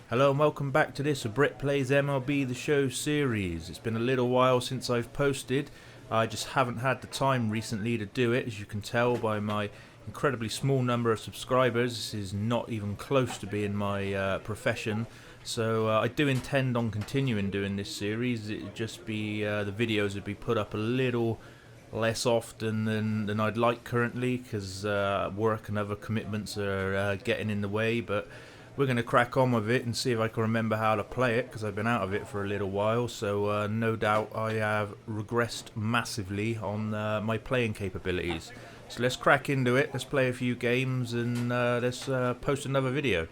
Hello and welcome back to this Brit Plays MLB The Show series. It's been a little while since I've posted. I just haven't had the time recently to do it. As you can tell by my incredibly small number of subscribers, this is not even close to being my profession. So I do intend on continuing doing this series. It would just be, the videos would be put up a little less often than I'd like currently, because work and other commitments are getting in the way, but we're going to crack on with it and see if I can remember how to play it, because I've been out of it for a little while, so no doubt I have regressed massively on my playing capabilities. So let's crack into it, let's play a few games, and let's post another video.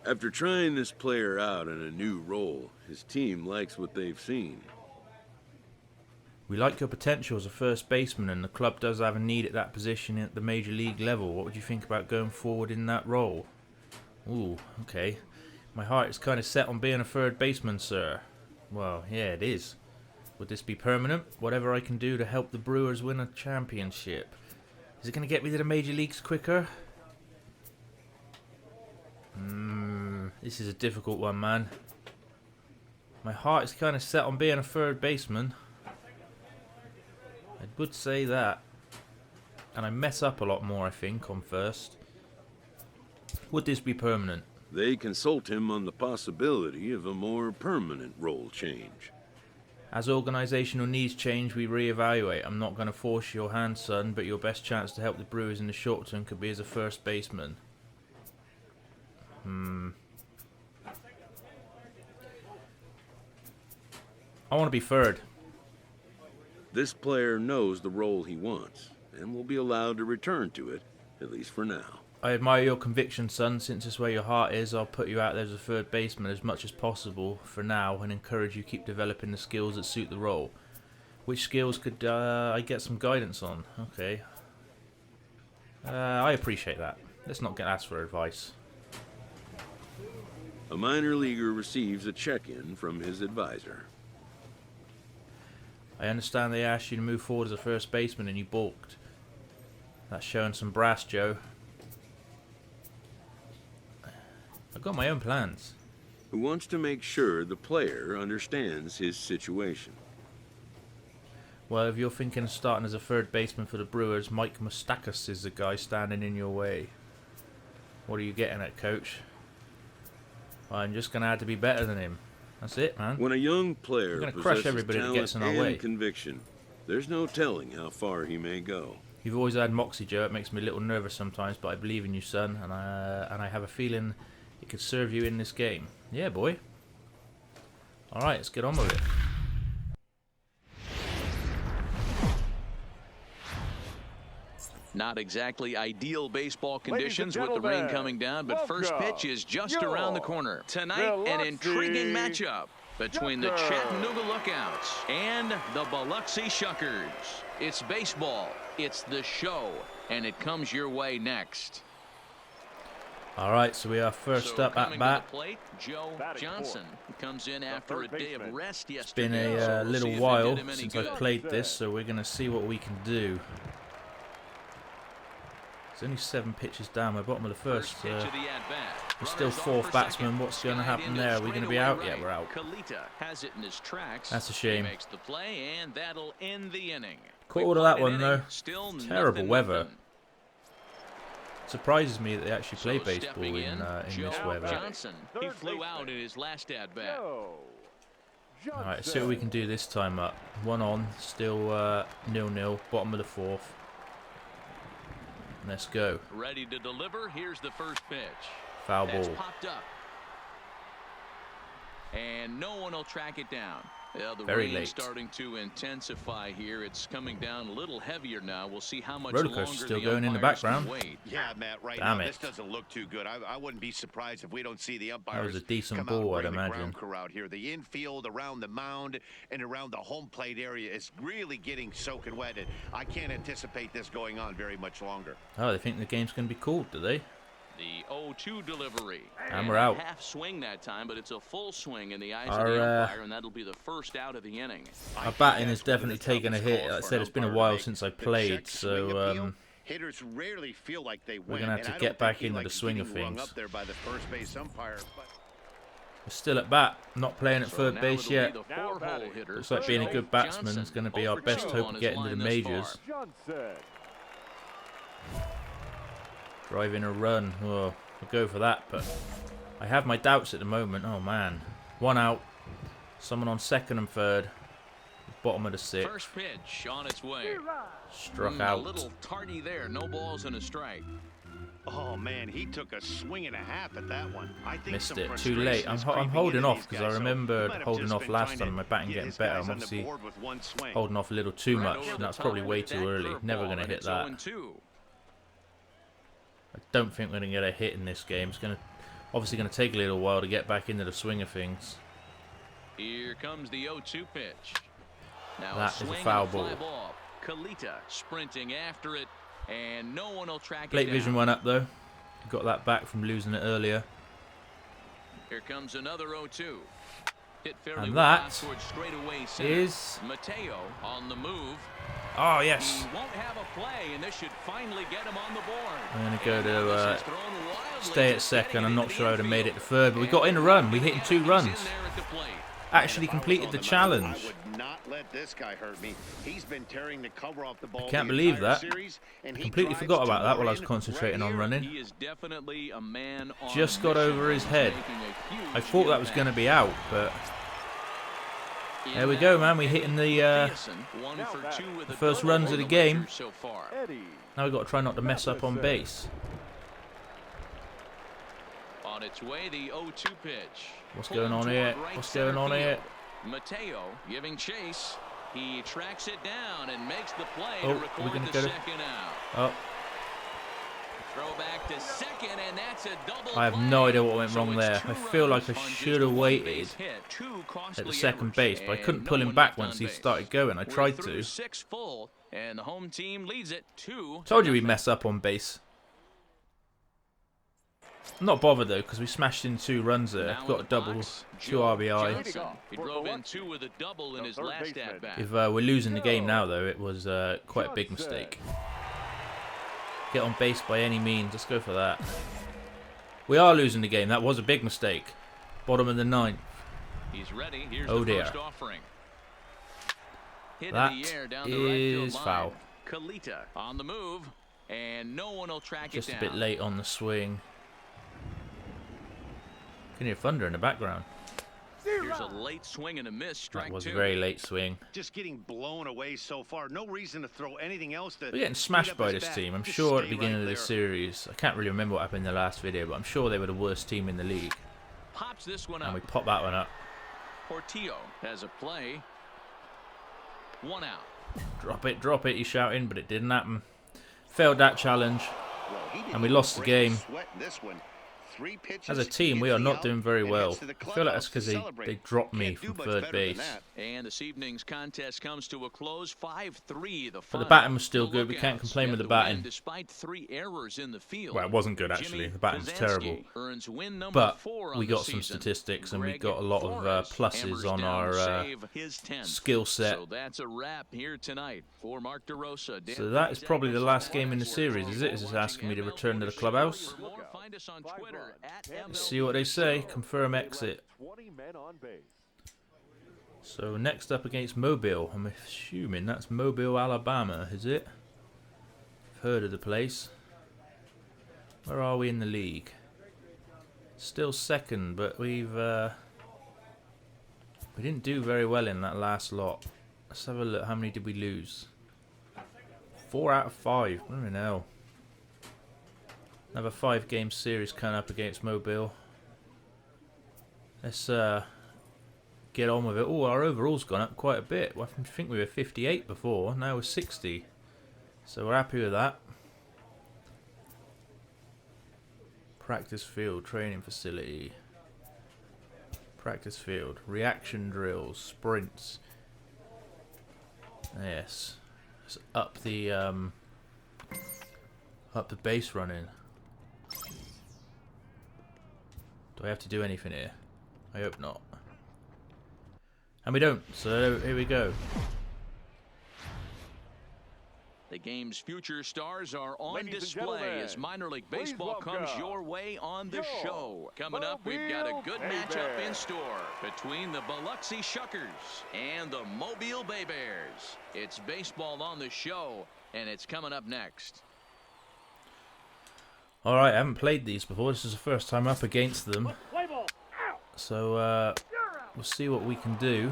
After trying this player out in a new role, his team likes what they've seen. We like your potential as a first baseman, and the club does have a need at that position at the major league level. What would you think about going forward in that role? Ooh, okay. My heart is kind of set on being a third baseman, sir. Well, yeah, it is. Would this be permanent? Whatever I can do to help the Brewers win a championship. Is it going to get me to the major leagues quicker? This is a difficult one, man. My heart is kind of set on being a third baseman. I would say that. And I mess up a lot more, I think, on first. Would this be permanent? They consult him on the possibility of a more permanent role change. As organisational needs change, we reevaluate. I'm not going to force your hand, son, but your best chance to help the Brewers in the short term could be as a first baseman. I want to be third. This player knows the role he wants, and will be allowed to return to it, at least for now. I admire your conviction, son. Since it's where your heart is, I'll put you out there as a third baseman as much as possible for now, and encourage you keep developing the skills that suit the role. Which skills could I get some guidance on? Okay. I appreciate that. Let's not get asked for advice. A minor leaguer receives a check-in from his advisor. I understand they asked you to move forward as a first baseman and you balked. That's showing some brass, Joe. I've got my own plans. Who wants to make sure the player understands his situation. Well, if you're thinking of starting as a third baseman for the Brewers, Mike Moustakas is the guy standing in your way. What are you getting at, coach? Well, I'm just going to have to be better than him. That's it, man. When a young player crush everybody that gets in our way. and conviction, there's no telling how far he may go. You've always had moxie, Joe. It makes me a little nervous sometimes, but I believe in you, son, and I have a feeling it could serve you in this game. Yeah, boy. All right, let's get on with it. Not exactly ideal baseball conditions with the rain coming down, but first pitch is just around the corner. Tonight, an intriguing matchup between the Chattanooga Lookouts and the Biloxi Shuckers. It's baseball, it's the show, and it comes your way next. All right, so we are first up at bat. Joe Johnson comes in after a day of rest yesterday. It's been a little while since I've played this, so we're going to see what we can do. It's only 7 pitches down, we're bottom of the first. We're still fourth batsman. What's going to happen there? Are we going to be out yet? We're out. That's a shame. Caught all of that one though. Terrible weather. Surprises me that they actually play baseball in this weather. He flew out in his last at bat. Alright, let's see what we can do this time up. One on, still 0-0, bottom of the fourth. Let's go. Ready to deliver. Here's the first pitch. Foul ball. Popped up. And no one will track it down. Yeah, the Very rain late. Starting to intensify here. It's coming down a little heavier now. We'll see how much Roller longer coaster still the going in the umpires background. can wait. Yeah, Matt, right Damn now it. this doesn't look too good. I wouldn't be surprised if we don't see the umpires. That was a decent come ball, out I'd and bring the imagine. ground crew out here. The infield, around the mound, and around the home plate area is really getting soaking wet. And I can't anticipate this going on very much longer. Oh, they think the game's going to be called, do they? The 0-2 delivery. And we're out. Half swing that time, but it's a full swing in the eyes Our, of the umpire, and that'll be the first out of the inning. Our batting has definitely taken a hit. Like I said, it's been a while since I played, so hitters rarely feel like they we're win. going to have to get back into the swing of things. Up there by the first base umpire, but We're still at bat, not playing at third base yet. Looks Looks like being a good batsman is going to be our best hope of getting to the majors. Driving a run. Oh, we'll go for that, but I have my doubts at the moment. Oh man. 1 out. Someone on second and third. Bottom of the 6th. First pitch on its way. Struck out. A little tardy there. No balls and a strike. Oh man, he took a swing and a half at that one. I think Missed it too late. I'm holding off because I remember holding off last time. My batting getting better. I'm obviously holding off a little too much, and that's probably way too early. Never going to hit that. I don't think we're going to get a hit in this game. It's obviously going to take a little while to get back into the swing of things. Here comes the 0-2 pitch. Now that is a foul ball. Kalita sprinting after it, and no one will track it Late down. vision went up though. Got that back from losing it earlier. Here comes another 0-2. Hit fairly And well that towards straightaway center. is Mateo on the move. Oh yes. He won't have a play, and this should finally get him on the board. I'm going to go to stay at second. I'm not sure I would have made it to third, but we got in a run. We hit in 2 runs. Actually completed the challenge. I would not let this guy hurt me. He's been tearing the cover off the ball. I can't believe that. Completely forgot about that while I was concentrating on running. He is definitely a man on Just got over his head. I thought that was going to be out, but there we go, man. We're hitting the first runs of the game. Now we've got to try not to mess up on base. On its way, the 0-2 pitch. What's going on here? What's going on here? Mateo giving chase. He tracks it down and makes the play Oh, to record the second out. Oh, Throw back to second, and that's a double I have no idea what went wrong there. I feel like I should have waited at the second base, but I couldn't pull him back once he started going. I tried to. 6 full, and the home team leads it 2-0. Told you we'd mess up on base. I'm not bothered though, because we smashed in 2 runs there. Got a double, 2 RBI. He drove in 2 with a double in his last at bat. If we're losing the game now though, it was quite a big mistake. Get on base by any means. Let's go for that. We are losing the game. That was a big mistake. Bottom of the 9th. He's ready. Here's Oh the dear. first offering. Hit That in the air down the is right field foul. line. Kalita on the move, and no one will track Just it a down. bit late on the swing. Can hear thunder in the background. Here's a late swing and a miss. Strike That was 2. a very late swing. Just getting blown away so far. No reason to throw anything else. We're getting smashed by this team. I'm sure at the beginning of this series, I can't really remember what happened in the last video, but I'm sure they were the worst team in the league. Pops this one And up. we popped that one up. Portillo has a play. 1 out. Drop it, he's shouting, but it didn't happen. Failed that challenge, and we lost the game. As a team, we are not doing very well. I feel like that's because they dropped me from third base. And this evening's contest comes to a close. 5-3. But the batting was still good. We can't complain with the batting. Despite 3 errors in the field. Well, it wasn't good actually. The batting's terrible. But we got some statistics and we got a lot of pluses on our skill set. So that's a wrap here tonight for Mark DeRosa. So that is probably the last game in the series, is it? Is it asking me to return to the clubhouse? Find us on Twitter Let's see what they say. Confirm exit. So next up against Mobile. I'm assuming that's Mobile, Alabama, is it? I've heard of the place. Where are we in the league? Still second, but we didn't do very well in that last lot. Let's have a look. How many did we lose? 4 out of 5. What the hell? Another 5-game series coming up against Mobile. Let's get on with it. Oh, our overall's gone up quite a bit. I think we were 58 before. Now we're 60. So we're happy with that. Practice field, training facility. Practice field, reaction drills, sprints. Yes. Let's up the base running. Do I have to do anything here? I hope not. And we don't, so here we go. The game's future stars are on display as minor league baseball comes your way on the show. Coming up, we've got a good matchup in store between the Biloxi Shuckers and the Mobile Bay Bears. It's baseball on the show, and it's coming up next. Alright, I haven't played these before. This is the first time up against them. So, we'll see what we can do.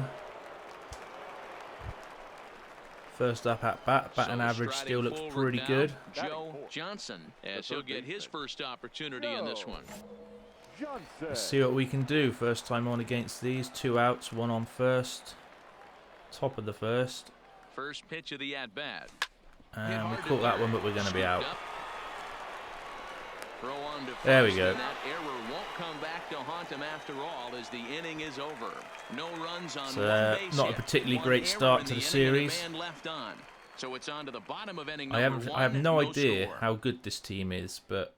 First up at bat, batting average still looks pretty good. Joe Johnson, as he'll get his first opportunity in this one. Let's see what we can do. First time on against these. 2 outs, 1 on first. Top of the first. First pitch of the at-bat. And we caught that one, but we're going to be out. Throw on to There we first, go. and that error won't come back to haunt him after all as the inning is over. No runs on So, one base not a hit. particularly One great error start in to the inning and a series. man left on. So it's on to the bottom of inning I number have one, no idea score. how good this team is, but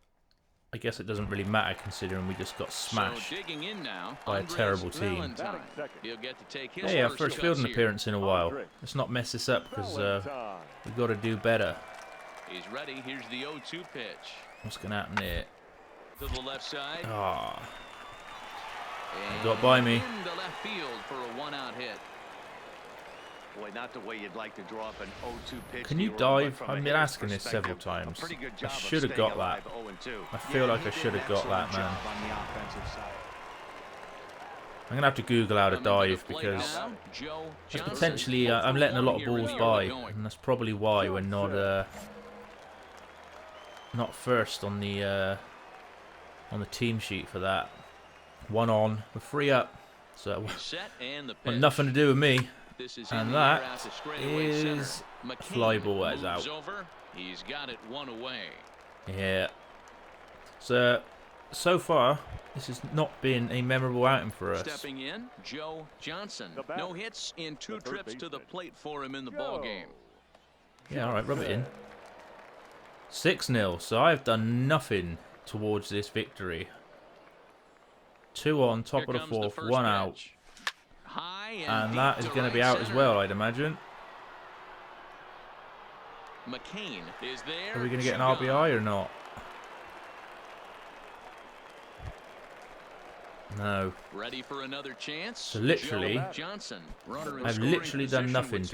I guess it doesn't really matter considering we just got smashed So digging in now, by a Andres terrible team. Valentine. He'll get to take his Hey, our first first cuts fielding here. appearance in a while. Let's not mess this up because we've got to do better. He's ready. Here's the 0-2 pitch. What's going to happen here? To the left side. Ah, And got by me. into left field for a one-out hit. Boy, not the way you'd like to draw up an 0-2 pitch. Can you to your own, but dive? from I've a been hitter's asking this several perspective, a times. pretty good I job of should have staying got that. alive 0-2. I feel like I should have got that, man. I'm going to have to Google how to dive because just potentially I'm letting a lot of balls by, and that's probably why we're not first on the team sheet for that. 1 on, we're 3 up, so got nothing to do with me. And that is a fly ball that is out. He's got it 1 away. Yeah. So far, this has not been a memorable outing for us. Stepping in, Joe Johnson. No hits in 2 trips to the plate for him in the ball game. Yeah, all right, rub it in. 6-0. So I've done nothing towards this victory. 2 on, top of the fourth, 1 out. And that is going to be out as well, I'd imagine. McCain is there. Are we going to get an RBI or not? No. Ready for another chance. So literally, Johnson, runner in I've scoring literally done position nothing with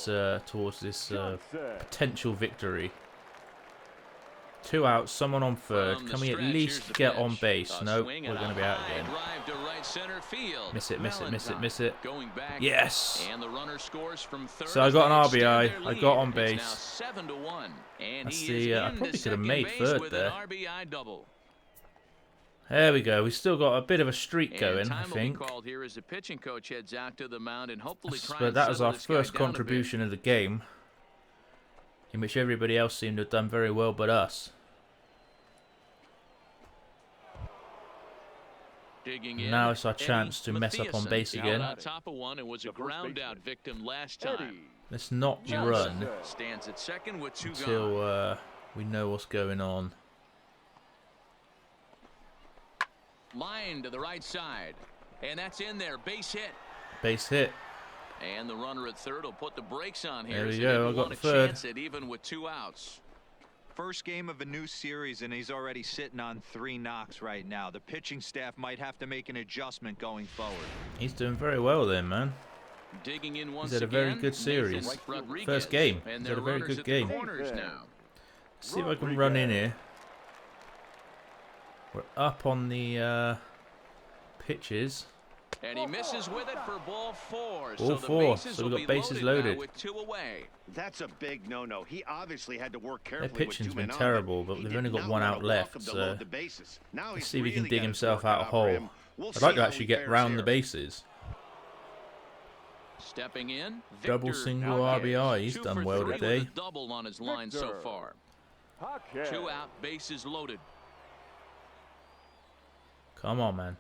2 towards this potential victory. 2 outs, someone on third. Can we at least get on base? No, we're going to be out again. Miss it, miss it, miss it, miss it. Yes! And the runner scores from third. So I got an RBI. I got on It's base. now 7-1. And That's he the, is I into probably could have second made base third with there. an RBI double. There we go. We still got a bit of a streak going, And I time think. will be called here as the pitching coach heads out to the mound and hopefully try But and that was settle our this guy first down a bit. contribution of the game, in which everybody else seemed to have done very well but us. Digging in, Now it's our Eddie chance to mess up on Mathiasen base again. out on top of one and was a ground out victim last time. Let's not Johnson run stands at second with 2 gone. until we know what's going on. Line to the right side, and that's in there. Base hit, Base hit. and the runner at third will put the brakes on here. There we as he go, didn't I got want a third. chance at even with 2 outs. First game of a new series, and he's already sitting on 3 knocks right now. The pitching staff might have to make an adjustment going forward. He's doing very well then, man. Digging in once He's had a very again, good series. Nathan Rodriguez, First game. and He's had a their very runners good at the game. corners now. Let's see if I can run in here. We're up on the pitches. And he misses with it for ball 4. Ball 4, so we've got bases loaded. With 2 away. That's a big no-no. He obviously had to work Their carefully with pitching's 2 been men on terrible, him. but He they've did only got not 1 want out to left, walk him to so load the bases. Now let's he's see if he can really dig got his himself work out a cut for hole. him. We'll I'd like see to how actually he get fares round here. the bases. Stepping in, Double Victor single Alvarez, RBI. He's 2 done for well 3 today. with a double on his line so far. 2 out, bases loaded. Come on, man.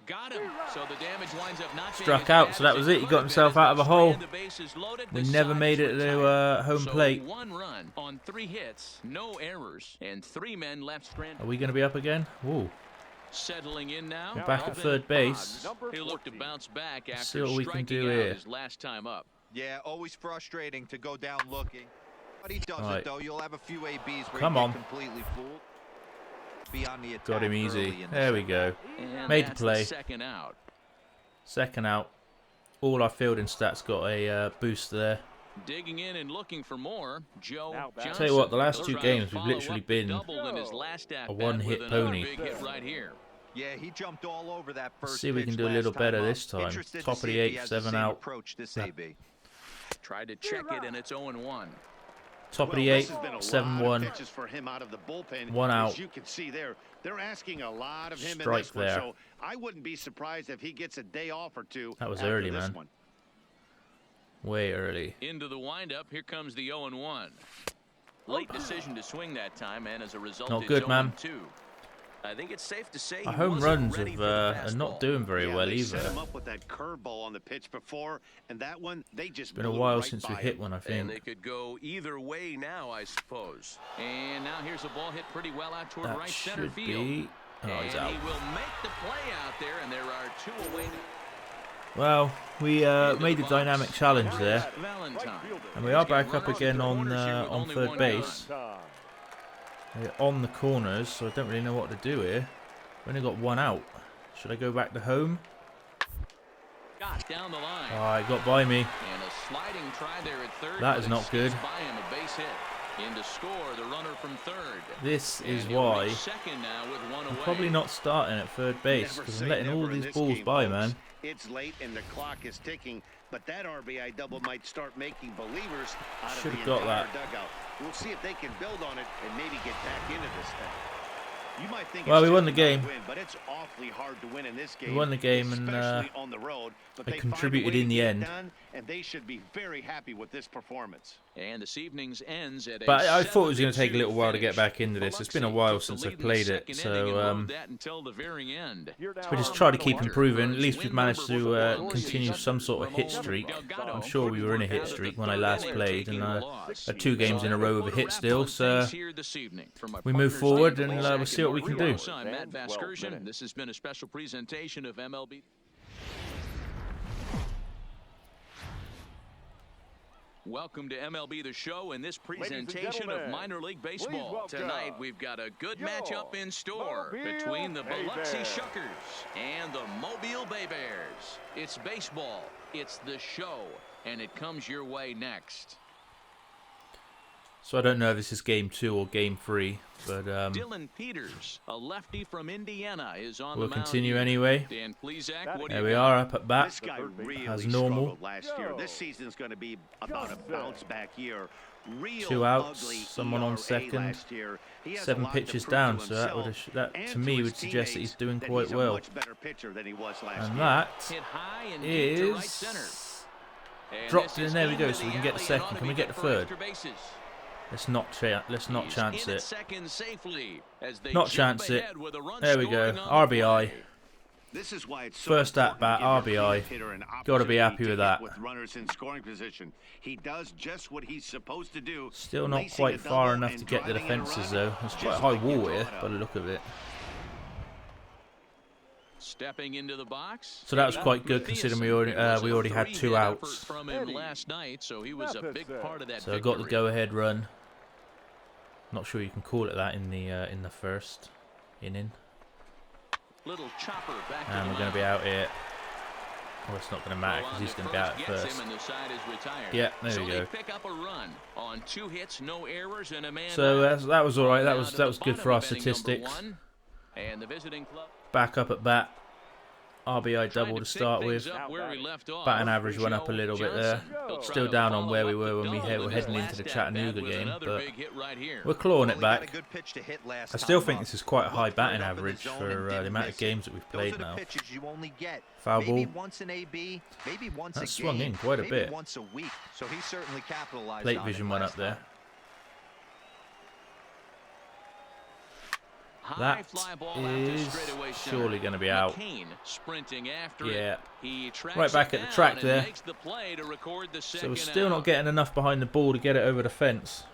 Got him. So the damage winds up not being Struck as out, bad so that as was it it. He could got have himself been out of a hole. and the bases loaded. We The never side made is it to retired. home So plate. 1 run on 3 hits, no errors, and 3 men left stranded. Are we going to be up again? Ooh. Settling in now. We're back at Alvin third base. He'll look to bounce back Let's after see what we can striking do out here. his last time up. Yeah, always frustrating to go down looking. But he does Right. it, though. You'll have a few ABs where Come you on. get completely fooled. Be on the attack. Got him early easy. in There we segment. go. And Made the that's play. second out. Second out. All our fielding stats got a boost there. Digging in and looking for more, Joe Johnson. Tell you what, the last He'll two try to games we've follow literally up, been doubled in his last a at-bat one-hit with another pony. big hit right here. Yeah, he jumped all over that first Let's see if we pitch can do a last little better up. this time. Interested to Top of see the if he eighth, has the 7 same out. approach this That- AB. Tried to check it, and it's 0-1. Top of Well, the this eighth, has been a lot of 7-1. pitches for him out of the bullpen. 1 out. As you can see there, they're asking a lot of him Strike in this one. there. So I wouldn't be surprised if he gets a day off or two. That was after early, this man. one. Way early. Into the windup, here comes the 0-1. Late decision to swing that time, and as a result, Not it's good, man. 0-2. I think it's safe to say Our he home wasn't runs ready have, for the are not fastball. doing very Yeah, well they set either. him up with that curveball on the pitch before, and that one they just It's been a blew while right since by we hit him. one, I And they think. could go either way now, I suppose. And now here's a ball hit pretty well out toward That right center should field. be... Oh, he's and out. he will make the play out there, and there are 2 away. Well, we made the dynamic challenge there. Valentine. And we are back up again on third base. We're on the corners, so I don't really know what to do here. We've only got 1 out. Should I go back to home? Got down the line. Oh, it got by me. And a sliding try there at third. That but is it not good. skips by him, a base hit. In to score, the runner from third. This is And he'll why reach second now with 1 I'm away. probably not starting at third base, Never because say I'm letting all never in these this balls game, by, folks. man. It's late and the clock is ticking, but that RBI double might start making believers out of the Should've got entire that. dugout. We'll see if they can build on it and maybe get back into this thing. You might think Well, it's we won just the another game. win, but it's awfully hard to win in this game. We won the game, and especially on the road. But I they find a contributed way in to the get it end. done, and they should be very happy with this performance. And this evening's ends at But I thought it was going to take a little while to get back into this. It's been a while since I've played it, so we just try to keep improving. At least we've managed to continue some sort of hit streak. I'm sure we were in a hit streak when I last played, and had 2 games in a row of a hit still. So we move forward, and we'll see what we can do. I'm Matt Vasgersian. This has been a special presentation of MLB. Welcome to MLB The Show and this presentation of minor league baseball. Tonight we've got a good matchup in store between the Biloxi Shuckers and the Mobile Bay Bears. It's baseball, it's the show, and it comes your way next. So I don't know if this is game 2 or game 3, but Dylan Peters, a lefty from Indiana, is on we'll the mound. continue anyway. Dan Plesac, what do There you we got? are, up at bat. This guy really as normal. struggled last year. This season's going to be about a bounce-back year. Real 2 outs, ugly someone on ERA second, last year. He has a 7 lot to pitches prove down, to so that would himself that and to me his would suggest that he's teammates doing that quite he's a well. much better pitcher than he was last And year. that Hit high and deep to right center. is And dropped this in. is There we go. into So we the can get the alley and second. ought to Can we be get the good for third? extra bases. Let's not chance He's in at it. second safely as they Not jump chance it. ahead with a run There we go. scoring on the RBI. play. This is why it's so First at important bat, to give your RBI. cleanup hitter an Gotta be opportunity happy to with hit that. With runners in scoring position, he does just what he's supposed to do. Still not lacing quite a far double enough and to get the driving in a defences run, though. It's just quite a high like you wall draw here it up. by the look of it. Stepping into the box. So that was quite good considering we already had 2 outs. From him last night, so he was a big part of that So I got the victory. go-ahead run. Not sure you can call it that in the first inning. Little chopper back And we're going to be out here. Well, it's not going to matter because he's going to be out at first. Yeah, there we go. Pick up a run on 2 hits, no errors, and a man So that was all right. That down to was the good for bottom our of inning statistics. number 1. And the visiting club Back up at bat. RBI trying double to pick start things with. up where we left off. Batting average went up a little bit there. He'll try Still to down on follow where we up were the when we double were in his heading into the last Chattanooga at-bat with game, another but big hit right here. we're clawing Well, it he got a back. good pitch to hit last I still time think up. this is quite a high Looked batting right up in the average zone for and the didn't amount of miss it. games that we've Those played are the now. pitches you only get. Foul Maybe ball. once an AB, maybe once That a swung game, in quite a maybe bit. once a week. So he certainly capitalized Late on vision it went last up there. time. High That fly ball out to is straightaway center. surely going to be out. McCain sprinting after Yeah. it. He tracks Right back it at the track down there. and makes the play to record the So second we're still out. not getting enough behind the ball to get it over the fence.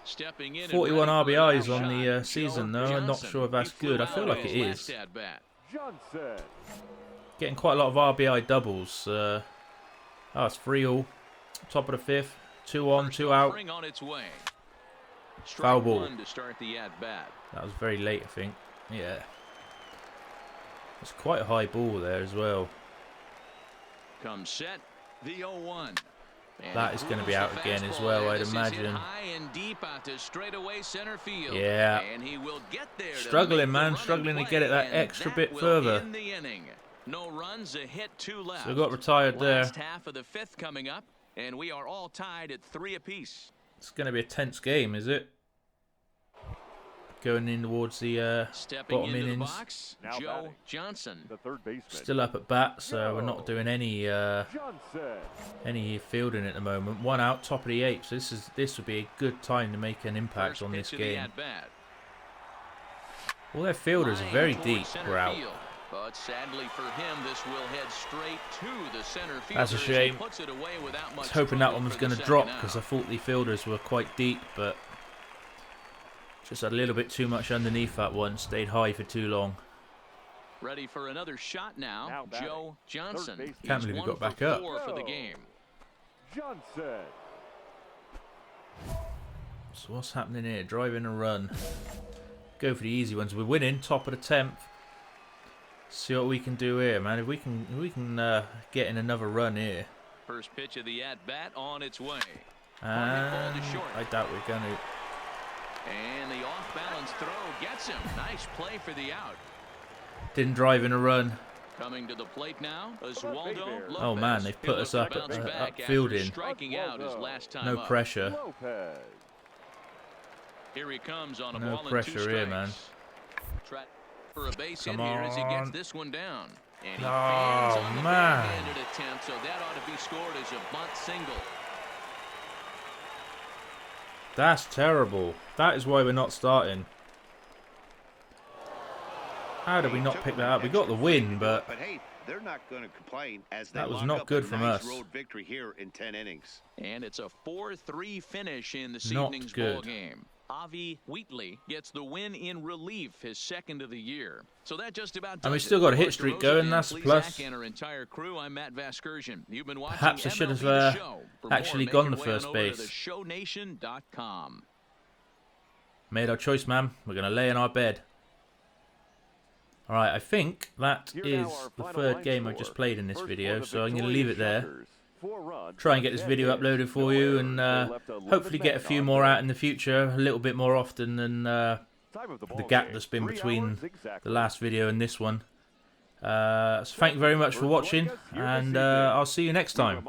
Stepping in and 41 ready for RBIs the on the shot, season Joe though. I'm not Johnson. sure if that's He flew good. I out feel on like it his is. last at-bat. Getting quite a lot of RBI doubles. Oh, it's 3-all. Top of the 5th. 2 on, 2 out. On its way. Foul ball. To start the at-bat. That was very late, I think. Yeah. It's quite a high ball there as well. Comes set. The 0-1. That is going to be out again as well, I'd imagine. High and deep out to straightaway center field. Yeah. And he will get there. Struggling, man. Struggling to get it that extra bit further. No runs, a hit, 2 left. So got retired there. Last half of the 5th coming up, and we are all tied at 3 apiece. It's going to be a tense game, is it? Going in towards the bottom innings. The box, Joe Johnson. The third baseman. Still up at bat, so we're not doing any fielding at the moment. 1 out, top of the 8th. So this would be a good time to make an impact on this game. All their fielders are very deep. We're out. But sadly for him, this will head straight to the center field. That's a shame. I was hoping that one was going to drop because I thought the fielders were quite deep, but just a little bit too much underneath that one. Stayed high for too long. Ready for another shot now Joe Johnson. Can't believe he got back up. For the game. Johnson. So what's happening here? Driving a run. Go for the easy ones. We're winning, top of the 10th. See what we can do here, man. If we can get in another run here. First pitch of the at-bat on its way. I doubt we're going to. And the off-balance throw gets him. Nice play for the out. Didn't drive in a run. Coming to the plate now, Oswaldo Lopez. Oh man, they've put us up fielding. Striking out his last time no up. pressure. Here he comes on a no ball pressure and 2 here, man. Try for a base hit Come here as he gets on. this one down. And he Oh, fans on the man. backhanded attempt, so that ought to be scored as a bunt single. That's terrible. That is why we're not starting. How did we not pick that up? We got the win, but hey, they're not going to complain as they that was lock not up good a from nice us. road victory here in 10 innings. And it's a 4-3 finish in this Not evening's good. ball game. Avi Wheatley gets the win in relief, his 2nd of the year. So that just about does And we it. still got a hit For streak Rosa going, and that's a Plesac plus. And our entire crew, I'm Matt Vasgersian. You've been watching Perhaps I should MLB have The Show. For actually more, gone make to your way first on over base. to theshownation.com. Made our choice, man. We're going to lay in our bed. Alright, I think that is the 3rd game I've just played in this video, so I'm going to leave it there. Try and get this video uploaded for you, and hopefully get a few more out in the future, a little bit more often than the gap that's been between the last video and this one. So thank you very much for watching, and I'll see you next time.